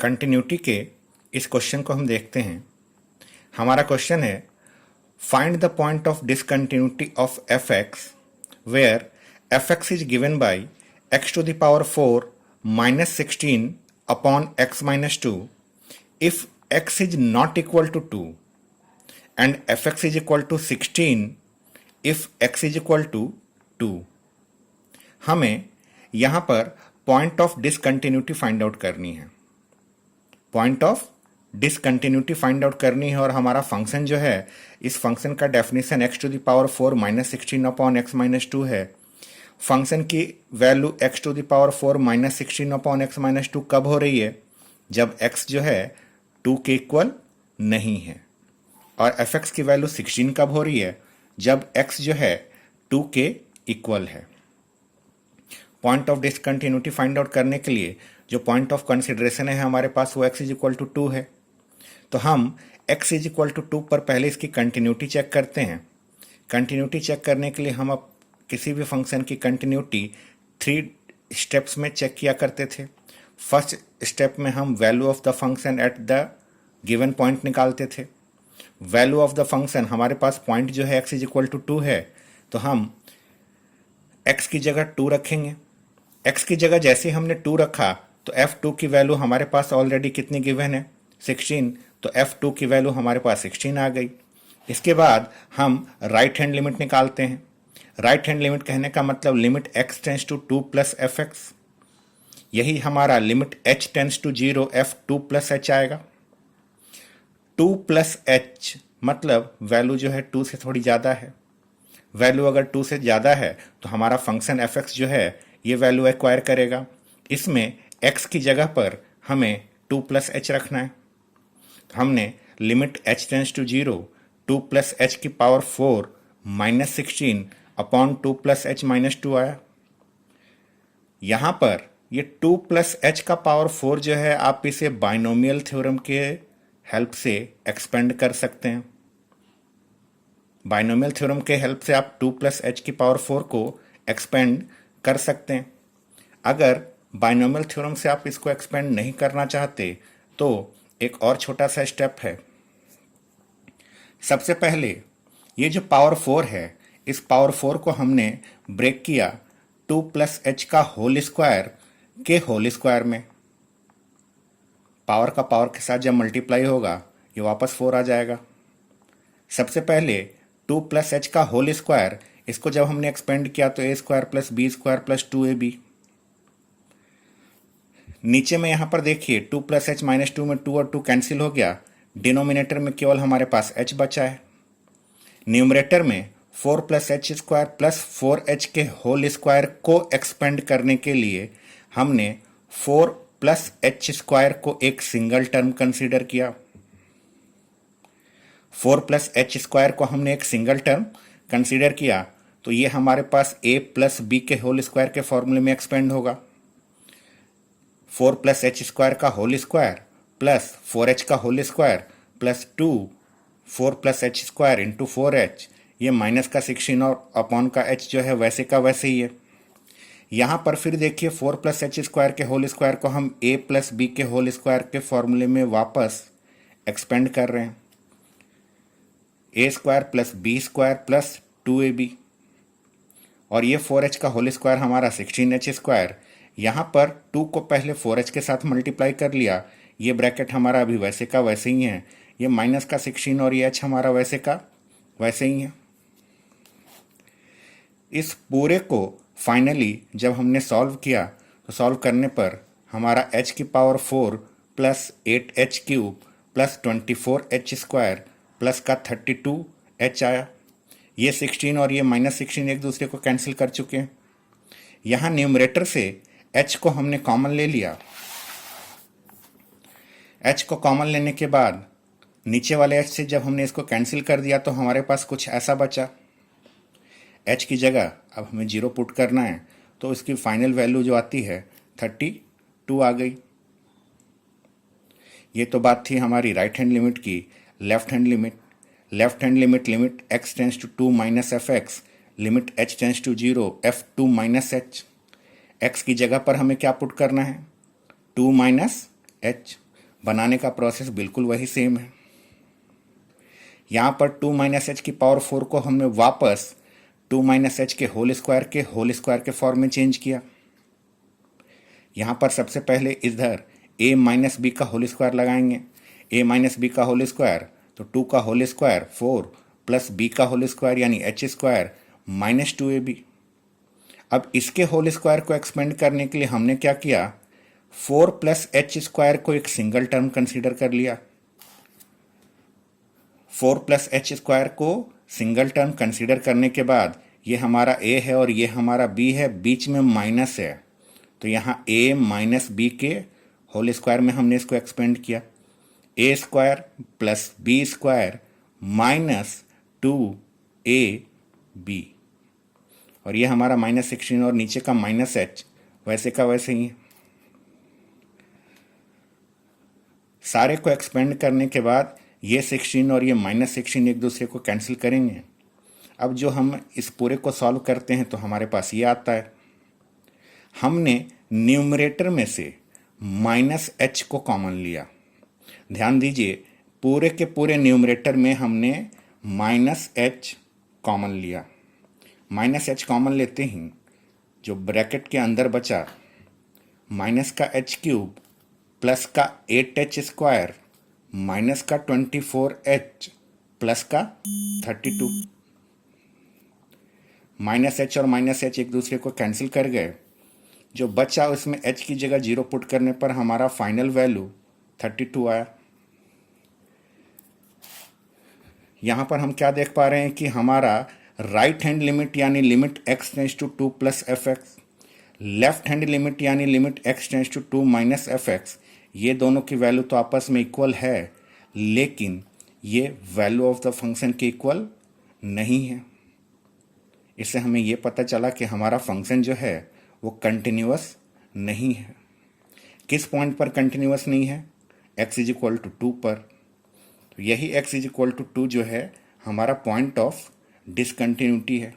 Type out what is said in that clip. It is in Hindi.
कंटिन्यूटी के इस क्वेश्चन को हम देखते हैं। हमारा क्वेश्चन है find the point of discontinuity of f x where f x is given by x to the power 4 minus 16 upon x minus 2 if x is not equal to 2 and f x is equal to 16 if x is equal to 2। हमें यहाँ पर point of discontinuity find out करनी है। Point of discontinuity find out करनी है और हमारा फंक्शन जो है, इस फंक्शन का definition x to the power 4 minus 16 upon x minus 2 है। फंक्शन की value x to the power 4 minus 16 upon x minus 2 कब हो रही है? जब एक्स जो है 2 के इक्वल नहीं है। और एफ एक्स की वैल्यू 16 कब हो रही है? जब एक्स जो है 2 के इक्वल है। Point of discontinuity find out करने के लिए जो पॉइंट ऑफ कंसिडरेशन है हमारे पास, वो x इज इक्वल टू 2 है। तो हम x इज इक्वल टू 2 पर पहले इसकी कंटिन्यूटी चेक करते हैं। कंटिन्यूटी चेक करने के लिए हम अब किसी भी फंक्शन की कंटिन्यूटी 3 स्टेप्स में चेक किया करते थे। फर्स्ट स्टेप में हम value of the function at the given point निकालते थे। वैल्यू ऑफ द फंक्शन, हमारे पास पॉइंट जो है x इज इक्वल टू 2 है, तो हम x की जगह 2 रखेंगे। x की जगह जैसे हमने 2 रखा तो f2 की वैल्यू हमारे पास ऑलरेडी कितनी गिवन है? 16। तो f2 की वैल्यू हमारे पास 16 आ गई। इसके बाद हम राइट हैंड लिमिट निकालते हैं। राइट हैंड लिमिट कहने का मतलब limit x tends to 2 plus f x, यही हमारा limit h tends to 0 f2 plus h आएगा। 2 प्लस h मतलब वैल्यू जो है 2 से थोड़ी ज़्यादा है। वैल्यू अगर 2 से ज़्यादा है तो हमारा फंक्शन एफ एक्स जो है ये वैल्यू एक्वायर करेगा। इसमें x की जगह पर हमें 2 प्लस एच रखना है। तो हमने limit h tends to 0 2 plus H की power 4 minus 16 upon 2 plus H minus 2 आया। यहाँ पर ये 2 प्लस एच का पावर 4 जो है, आप इसे बाइनोमियल थ्योरम के हेल्प से एक्सपेंड कर सकते हैं। बाइनोमियल थ्योरम के हेल्प से आप 2 प्लस एच की पावर 4 को एक्सपेंड कर सकते हैं। अगर बाइनोमियल थ्योरम से आप इसको एक्सपेंड नहीं करना चाहते तो एक और छोटा सा स्टेप है। सबसे पहले ये जो पावर 4 है, इस पावर 4 को हमने ब्रेक किया 2 प्लस एच का होल स्क्वायर के होल स्क्वायर में। पावर का पावर के साथ जब मल्टीप्लाई होगा ये वापस 4 आ जाएगा। सबसे पहले 2 प्लस एच का होल स्क्वायर, इसको जब हमने एक्सपेंड किया तो A square plus B square plus 2ab। नीचे में यहाँ पर देखिए 2 प्लस एच माइनस 2 में 2 और 2 कैंसिल हो गया। डिनोमिनेटर में केवल हमारे पास h बचा है। न्यूमरेटर में 4 plus h square plus 4h के होल स्क्वायर को एक्सपेंड करने के लिए हमने 4 प्लस एच स्क्वायर को एक सिंगल टर्म कंसीडर किया। 4 प्लस एच स्क्वायर को हमने एक सिंगल टर्म कंसीडर किया तो ये हमारे पास a प्लस बी के होल स्क्वायर के फॉर्मूले में एक्सपेंड होगा। 4 प्लस एच स्क्वायर का होल स्क्वायर प्लस 4h का whole square plus 2 4 plus h square into 4h, ये माइनस का 16 और अपॉन का h जो है वैसे का वैसे ही है। यहाँ पर फिर देखिए 4 प्लस एच स्क्वायर के होल स्क्वायर को हम a प्लस बी के होल स्क्वायर के फॉर्मूले में वापस एक्सपेंड कर रहे हैं। a square plus B square plus 2ab, और ये 4h का होल स्क्वायर हमारा 16h स्क्वायर। यहाँ पर 2 को पहले 4h के साथ मल्टीप्लाई कर लिया, ये ब्रैकेट हमारा अभी वैसे का वैसे ही है। ये माइनस का 16 और ये h हमारा वैसे का वैसे ही है। इस पूरे को फाइनली जब हमने सॉल्व किया तो सॉल्व करने पर हमारा h की power 4 plus 8h cube plus 24h square plus का 32h आया। ये 16 और ये माइनस 16 एक दूसरे को कैंसिल कर चुके हैं। यहाँ न्यूमरेटर से h को हमने कॉमन ले लिया। h को कॉमन लेने के बाद नीचे वाले h से जब हमने इसको कैंसिल कर दिया तो हमारे पास कुछ ऐसा बचा। h की जगह अब हमें 0 पुट करना है तो इसकी फाइनल वैल्यू जो आती है 32 आ गई। ये तो बात थी हमारी राइट हैंड लिमिट की। Left hand limit limit x tends to 2 minus f x, limit h tends to 0 f2 minus h। x की जगह पर हमें क्या पुट करना है? 2 माइनस h। बनाने का प्रोसेस बिल्कुल वही सेम है। यहाँ पर 2 माइनस एच की पावर 4 को हमने वापस 2 माइनस एच के होल स्क्वायर के फॉर्म में चेंज किया। यहाँ पर सबसे पहले इधर a माइनस बी का होल स्क्वायर लगाएंगे। a माइनस बी का होल स्क्वायर तो 2 का होल स्क्वायर 4 प्लस b का होल स्क्वायर यानी h स्क्वायर माइनस 2ab। अब इसके होल स्क्वायर को एक्सपेंड करने के लिए हमने क्या किया, 4 प्लस एच स्क्वायर को एक सिंगल टर्म कंसीडर कर लिया। 4 प्लस एच स्क्वायर को सिंगल टर्म कंसीडर करने के बाद ये हमारा a है और ये हमारा b है, बीच में माइनस है तो यहाँ a माइनस बी के होल स्क्वायर में हमने इसको एक्सपेंड किया। a square plus B square minus 2ab और ये हमारा -16 और नीचे का माइनस एच वैसे का वैसे ही है। सारे को एक्सपेंड करने के बाद ये 16 और ये -16 एक दूसरे को कैंसिल करेंगे। अब जो हम इस पूरे को सॉल्व करते हैं तो हमारे पास ये आता है। हमने न्यूमरेटर में से -h को कॉमन लिया। ध्यान दीजिए, पूरे के पूरे न्यूमरेटर में हमने -h कॉमन लिया। -h कॉमन लेते ही जो ब्रैकेट के अंदर बचा माइनस का h³ प्लस का 8h स्क्वायर माइनस का 24h प्लस का 32। -h और -h एक दूसरे को कैंसिल कर गए। जो बचा उसमें h की जगह 0 पुट करने पर हमारा फाइनल वैल्यू 32 आया। यहाँ पर हम क्या देख पा रहे हैं कि हमारा राइट हैंड लिमिट यानी limit x tends to 2 plus fx, left hand limit यानी limit x tends to 2 minus fx, ये दोनों की वैल्यू तो आपस में इक्वल है, लेकिन ये वैल्यू ऑफ द फंक्शन के इक्वल नहीं है। इससे हमें ये पता चला कि हमारा फंक्शन जो है वो कंटिन्यूअस नहीं है। किस पॉइंट पर कंटिन्यूअस नहीं है? x इज इक्वल टू 2 पर। तो यही x इज इक्वल टू 2 जो है हमारा पॉइंट ऑफ डिसकंटिन्यूटी है।